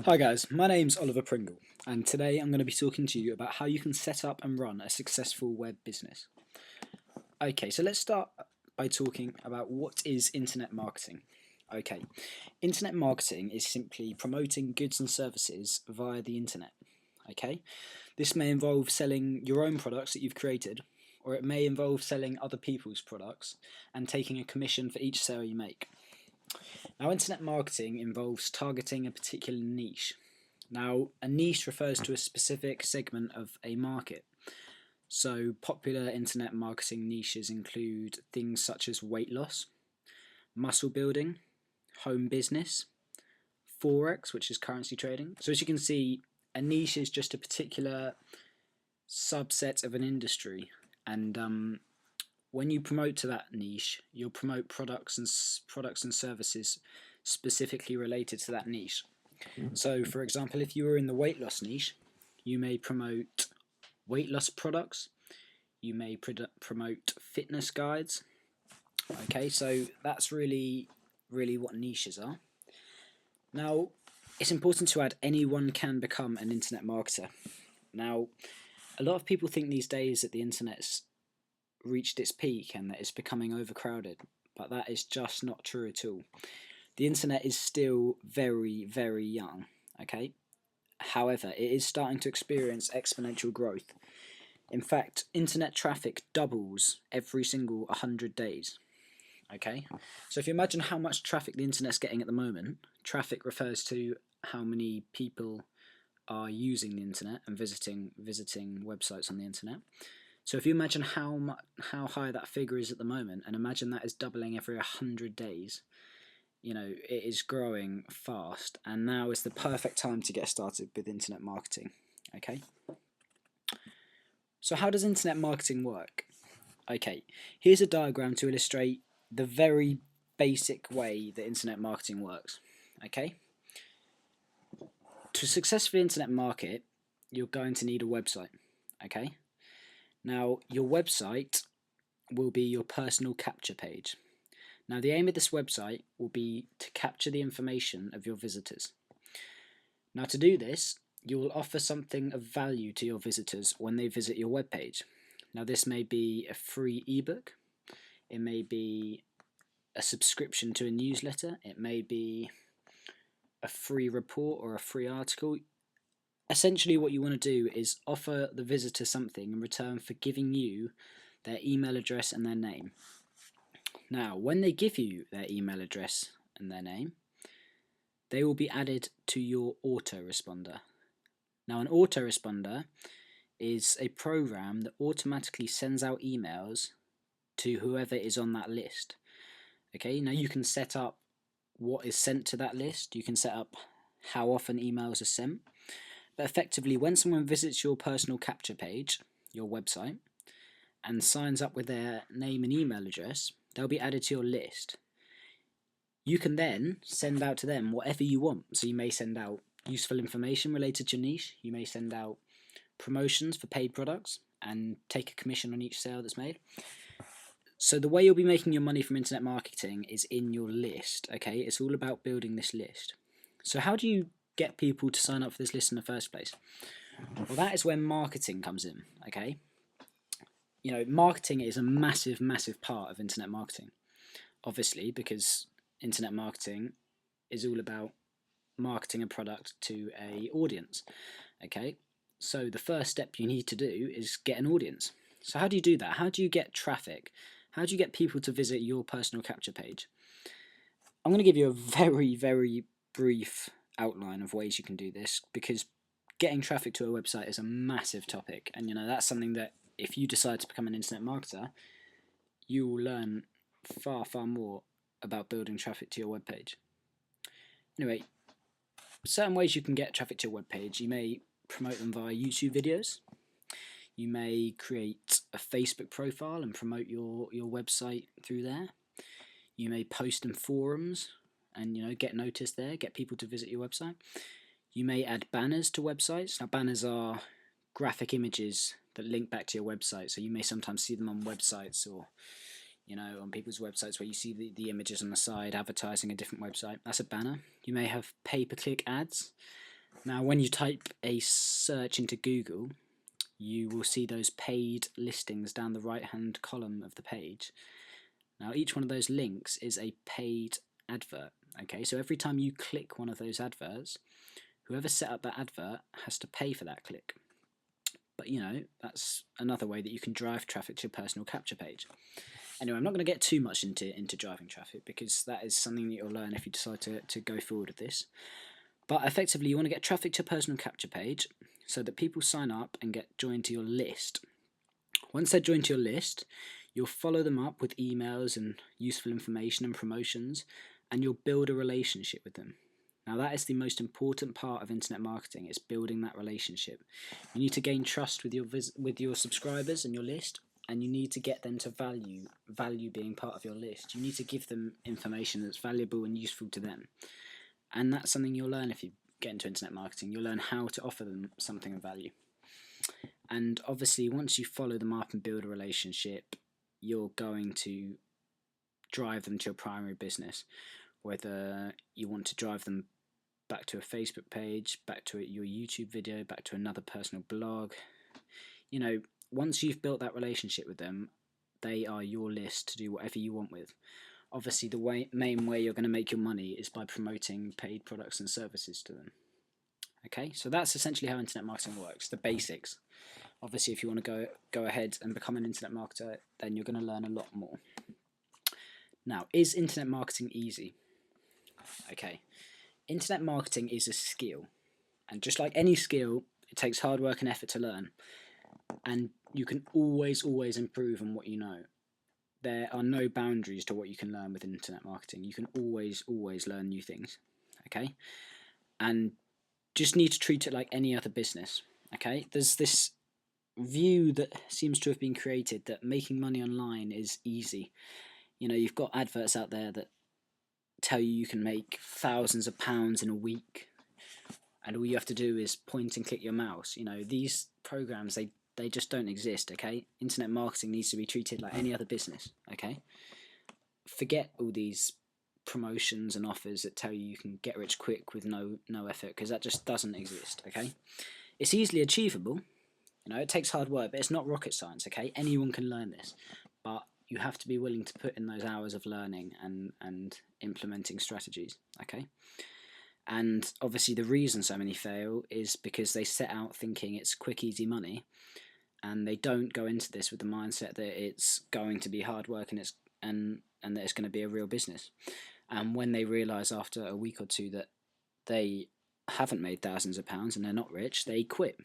Hi guys, my name's Oliver Pringle, and today I'm going to be talking to you about how you can set up and run a successful web business. Okay, so let's start by talking about what is internet marketing. Okay, internet marketing is simply promoting goods and services via the internet. Okay, this may involve selling your own products that you've created, or it may involve selling other people's products and taking a commission for each sale you make. Now, internet marketing involves targeting a particular niche. Now, a niche refers to a specific segment of a market. So, popular internet marketing niches include things such as weight loss, muscle building, home business, forex, which is currency trading. So, as you can see, a niche is just a particular subset of an industry, and when you promote to that niche, you'll promote products and services specifically related to that niche. So, for example, if you were in the weight loss niche, you may promote weight loss products, you may promote fitness guides. Okay, so that's really what niches are. Now, it's important to add anyone can become an internet marketer. Now, a lot of people think these days that the internet's reached its peak and that it's becoming overcrowded, but that is just not true at all. The internet is still very young, okay? However, it is starting to experience exponential growth. In fact, internet traffic doubles every single 100 days. Okay? So if you imagine how much traffic the internet's getting at the moment, traffic refers to how many people are using the internet and visiting websites on the internet. So if you imagine how high that figure is at the moment, and imagine that is doubling every 100 days, it is growing fast, and now is the perfect time to get started with internet marketing. Okay? So how does internet marketing work? Okay, here's a diagram to illustrate the very basic way that internet marketing works. Okay? To successfully internet market, you're going to need a website. Okay? Now, your website will be your personal capture page. Now, the aim of this website will be to capture the information of your visitors. Now, to do this, you will offer something of value to your visitors when they visit your webpage. Now, this may be a free ebook, it may be a subscription to a newsletter, it may be a free report or a free article. Essentially, what you want to do is offer the visitor something in return for giving you their email address and their name. Now, when they give you their email address and their name, they will be added to your autoresponder. Now, an autoresponder is a program that automatically sends out emails to whoever is on that list. Okay, now you can set up what is sent to that list, you can set up how often emails are sent, but effectively, when someone visits your personal capture page, your website, and signs up with their name and email address, they'll be added to your list. You can then send out to them whatever you want. So you may send out useful information related to your niche, you may send out promotions for paid products and take a commission on each sale that's made. So the way you'll be making your money from internet marketing is in your list, okay? It's all about building this list. So how do you get people to sign up for this list in the first place? Well, that is where marketing comes in, okay? Marketing is a massive part of internet marketing. Obviously, because internet marketing is all about marketing a product to a audience, okay? So the first step you need to do is get an audience. So how do you do that? How do you get traffic? How do you get people to visit your personal capture page? I'm going to give you a very brief outline of ways you can do this, because getting traffic to a website is a massive topic, and that's something that if you decide to become an internet marketer, you will learn far more about building traffic to your webpage. Anyway, certain ways you can get traffic to your webpage: you may promote them via YouTube videos, you may create a Facebook profile and promote your website through there, you may post in forums and get noticed there, get people to visit your website. You may add banners to websites. Now, banners are graphic images that link back to your website, so you may sometimes see them on websites or you know, on people's websites where you see the images on the side advertising a different website. That's a banner. You may have pay-per-click ads. Now, when you type a search into Google, you will see those paid listings down the right-hand column of the page. Now, each one of those links is a paid advert. Okay, so every time you click one of those adverts, whoever set up that advert has to pay for that click. But you know, that's another way that you can drive traffic to your personal capture page. Anyway, I'm not going to get too much into driving traffic, because that is something that you'll learn if you decide to go forward with this. But effectively, you want to get traffic to your personal capture page so that people sign up and get joined to your list. Once they're joined to your list, you'll follow them up with emails and useful information and promotions, and you'll build a relationship with them. Now, that is the most important part of internet marketing, is building that relationship. You need to gain trust with your subscribers and your list, and you need to get them to value being part of your list. You need to give them information that's valuable and useful to them. And that's something you'll learn if you get into internet marketing. You'll learn how to offer them something of value. And obviously, once you follow them up and build a relationship, you're going to drive them to your primary business, whether you want to drive them back to a Facebook page, back to your YouTube video, back to another personal blog. You know, once you've built that relationship with them, they are your list to do whatever you want with. Obviously, the main way you're going to make your money is by promoting paid products and services to them. Okay, so that's essentially how internet marketing works, the basics. Obviously, if you want to go ahead and become an internet marketer, then you're going to learn a lot more. Now, is internet marketing easy? Okay, internet marketing is a skill, and just like any skill, it takes hard work and effort to learn, and you can always improve on what you know. There are no boundaries to what you can learn with internet marketing. You can always learn new things, okay? And just need to treat it like any other business, okay? There's this view that seems to have been created that making money online is easy. You know, you've got adverts out there that tell you can make thousands of pounds in a week, and all you have to do is point and click your mouse. You know, these programs, they just don't exist, okay? Internet marketing needs to be treated like any other business, okay? Forget all these promotions and offers that tell you can get rich quick with no effort, because that just doesn't exist, okay? It's easily achievable. You know, it takes hard work, but it's not rocket science, okay? Anyone can learn this, but you have to be willing to put in those hours of learning and implementing strategies, okay? And obviously the reason so many fail is because they set out thinking it's quick, easy money, and they don't go into this with the mindset that it's going to be hard work and that it's going to be a real business. And when they realise after a week or two that they haven't made thousands of pounds and they're not rich, they quit.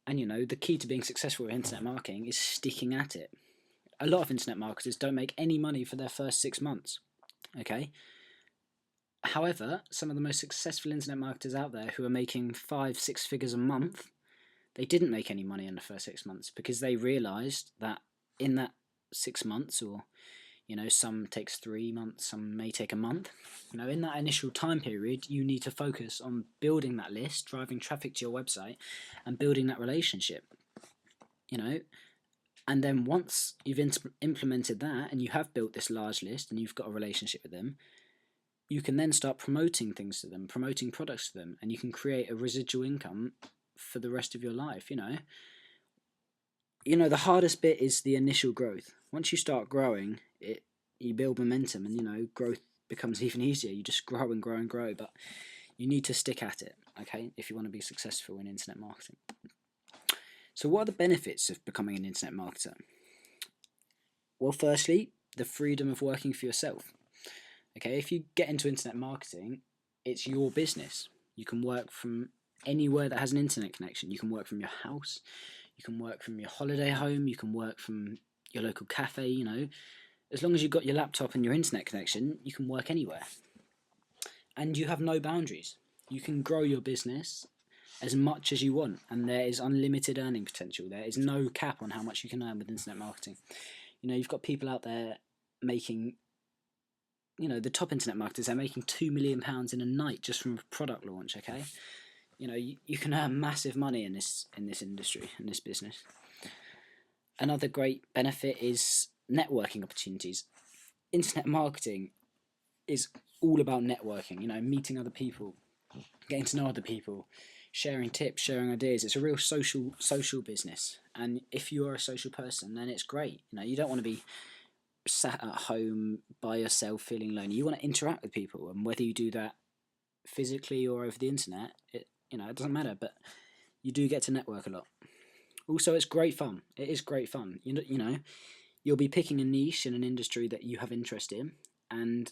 And you know, the key to being successful with internet marketing is sticking at it. A lot of internet marketers don't make any money for their first 6 months, okay? However, some of the most successful internet marketers out there who are making 5-6 figures a month, they didn't make any money in the first 6 months because they realised that in that 6 months, or you know, some takes 3 months, some may take a month. You know, in that initial time period, you need to focus on building that list, driving traffic to your website, and building that relationship. You know, and then once you've implemented that and you have built this large list and you've got a relationship with them, you can then start promoting things to them, promoting products to them, and you can create a residual income for the rest of your life. You know, the hardest bit is the initial growth. Once you start growing, you build momentum, and you know, growth becomes even easier. You just grow and grow and grow, but you need to stick at it, okay, if you want to be successful in internet marketing. So what are the benefits of becoming an internet marketer? Well, firstly, the freedom of working for yourself. Okay, if you get into internet marketing, it's your business. You can work from anywhere that has an internet connection. You can work from your house, you can work from your holiday home, you can work from your local cafe, you know. As long as you've got your laptop and your internet connection, you can work anywhere. And you have no boundaries. You can grow your business as much as you want, and there is unlimited earning potential. There is no cap on how much you can earn with internet marketing. You know, you've got people out there making, you know, the top internet marketers, they're making £2 million in a night just from a product launch, okay? You know, you can earn massive money in this industry, in this business. Another great benefit is networking opportunities. Internet marketing is all about networking, you know, meeting other people, getting to know other people, sharing tips, sharing ideas. It's a real social business. And if you are a social person, then it's great. You know, you don't want to be sat at home by yourself feeling lonely. You want to interact with people, and whether you do that physically or over the internet, it doesn't matter, but you do get to network a lot. Also, it's great fun. It is great fun. You know, you'll be picking a niche in an industry that you have interest in, and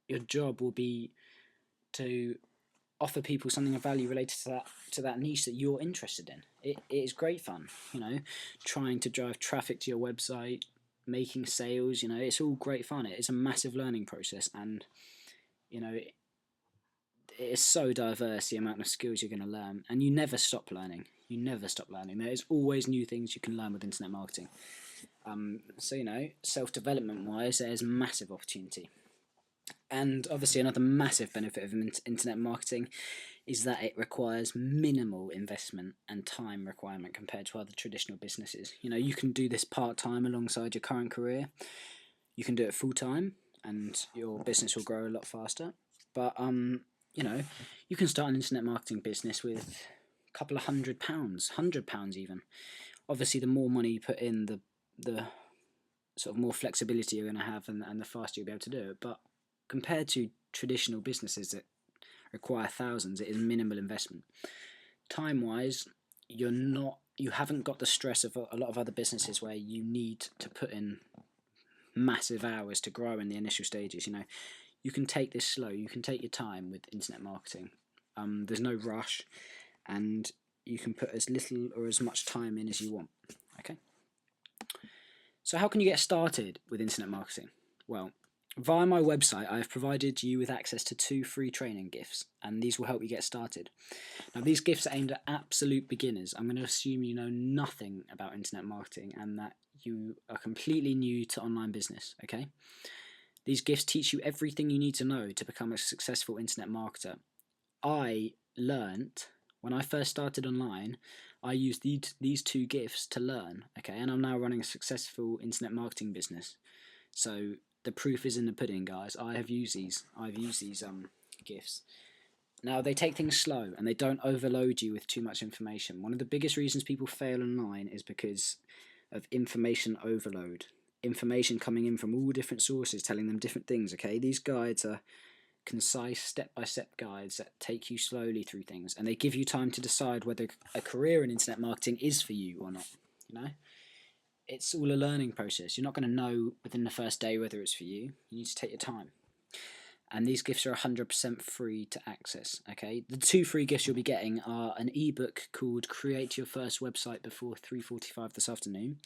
your job will be to offer people something of value related to that niche that you're interested in. It is great fun, you know, trying to drive traffic to your website, making sales, you know, it's all great fun. It is a massive learning process, and you know, it is so diverse, the amount of skills you're going to learn, and you never stop learning. You never stop learning. There is always new things you can learn with internet marketing. So you know, self-development wise, there's massive opportunity. And obviously, another massive benefit of internet marketing is that it requires minimal investment and time requirement compared to other traditional businesses. You know, you can do this part time alongside your current career. You can do it full time, and your business will grow a lot faster. But you know, you can start an internet marketing business with a couple of £100, £100 even. Obviously, the more money you put in, the sort of more flexibility you're going to have, and the faster you'll be able to do it. But compared to traditional businesses that require thousands, it is minimal investment. Time wise, you haven't got the stress of a lot of other businesses where you need to put in massive hours to grow in the initial stages. You know, you can take this slow, you can take your time with internet marketing. There's no rush, and you can put as little or as much time in as you want. Okay. So how can you get started with internet marketing? Well, via my website, I have provided you with access to 2 free training gifts, and these will help you get started. Now, these gifts are aimed at absolute beginners. I'm going to assume you know nothing about internet marketing and that you are completely new to online business, okay? These gifts teach you everything you need to know to become a successful internet marketer. I learnt, when I first started online, I used these 2 gifts to learn, okay? And I'm now running a successful internet marketing business. So the proof is in the pudding, guys. I've used these gifts. Now, they take things slow and they don't overload you with too much information. One of the biggest reasons people fail online is because of information overload. Information coming in from all different sources telling them different things, okay? These guides are concise step-by-step guides that take you slowly through things, and they give you time to decide whether a career in internet marketing is for you or not, you know? It's all a learning process. You're not going to know within the first day whether it's for you. You need to take your time. And these gifts are 100% free to access, okay? The 2 free gifts you'll be getting are an ebook called Create Your First Website Before 3:45 this afternoon.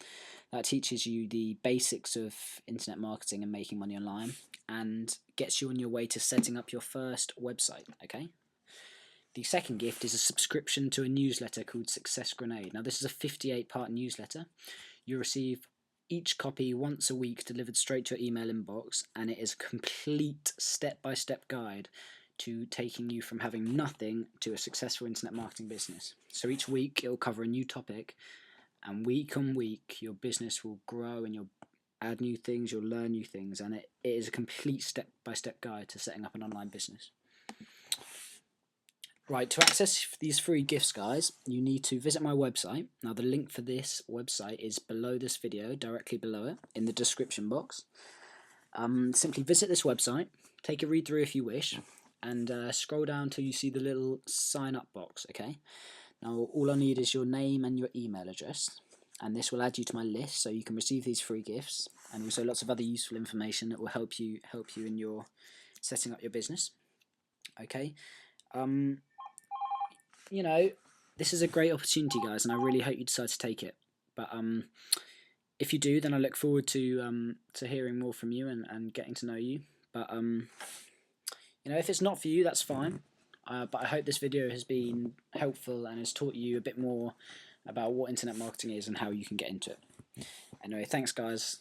That teaches you the basics of internet marketing and making money online, and gets you on your way to setting up your first website, okay? The second gift is a subscription to a newsletter called Success Grenade. Now, this is a 58-part newsletter. You receive each copy once a week delivered straight to your email inbox, and it is a complete step-by-step guide to taking you from having nothing to a successful internet marketing business. So each week it will cover a new topic, and week on week your business will grow, and you'll add new things, you'll learn new things, and it is a complete step-by-step guide to setting up an online business. Right, to access these free gifts, guys, you need to visit my website. Now, the link for this website is below this video, directly below it, in the description box. Simply visit this website, take a read through if you wish, and scroll down till you see the little sign up box, okay? Now, all I need is your name and your email address, and this will add you to my list so you can receive these free gifts, and also lots of other useful information that will help you in your setting up your business, okay? You know, this is a great opportunity, guys, and I really hope you decide to take it. But if you do, then I look forward to hearing more from you and getting to know you. But you know, if it's not for you, that's fine. But I hope this video has been helpful and has taught you a bit more about what internet marketing is and how you can get into it. Anyway, thanks, guys.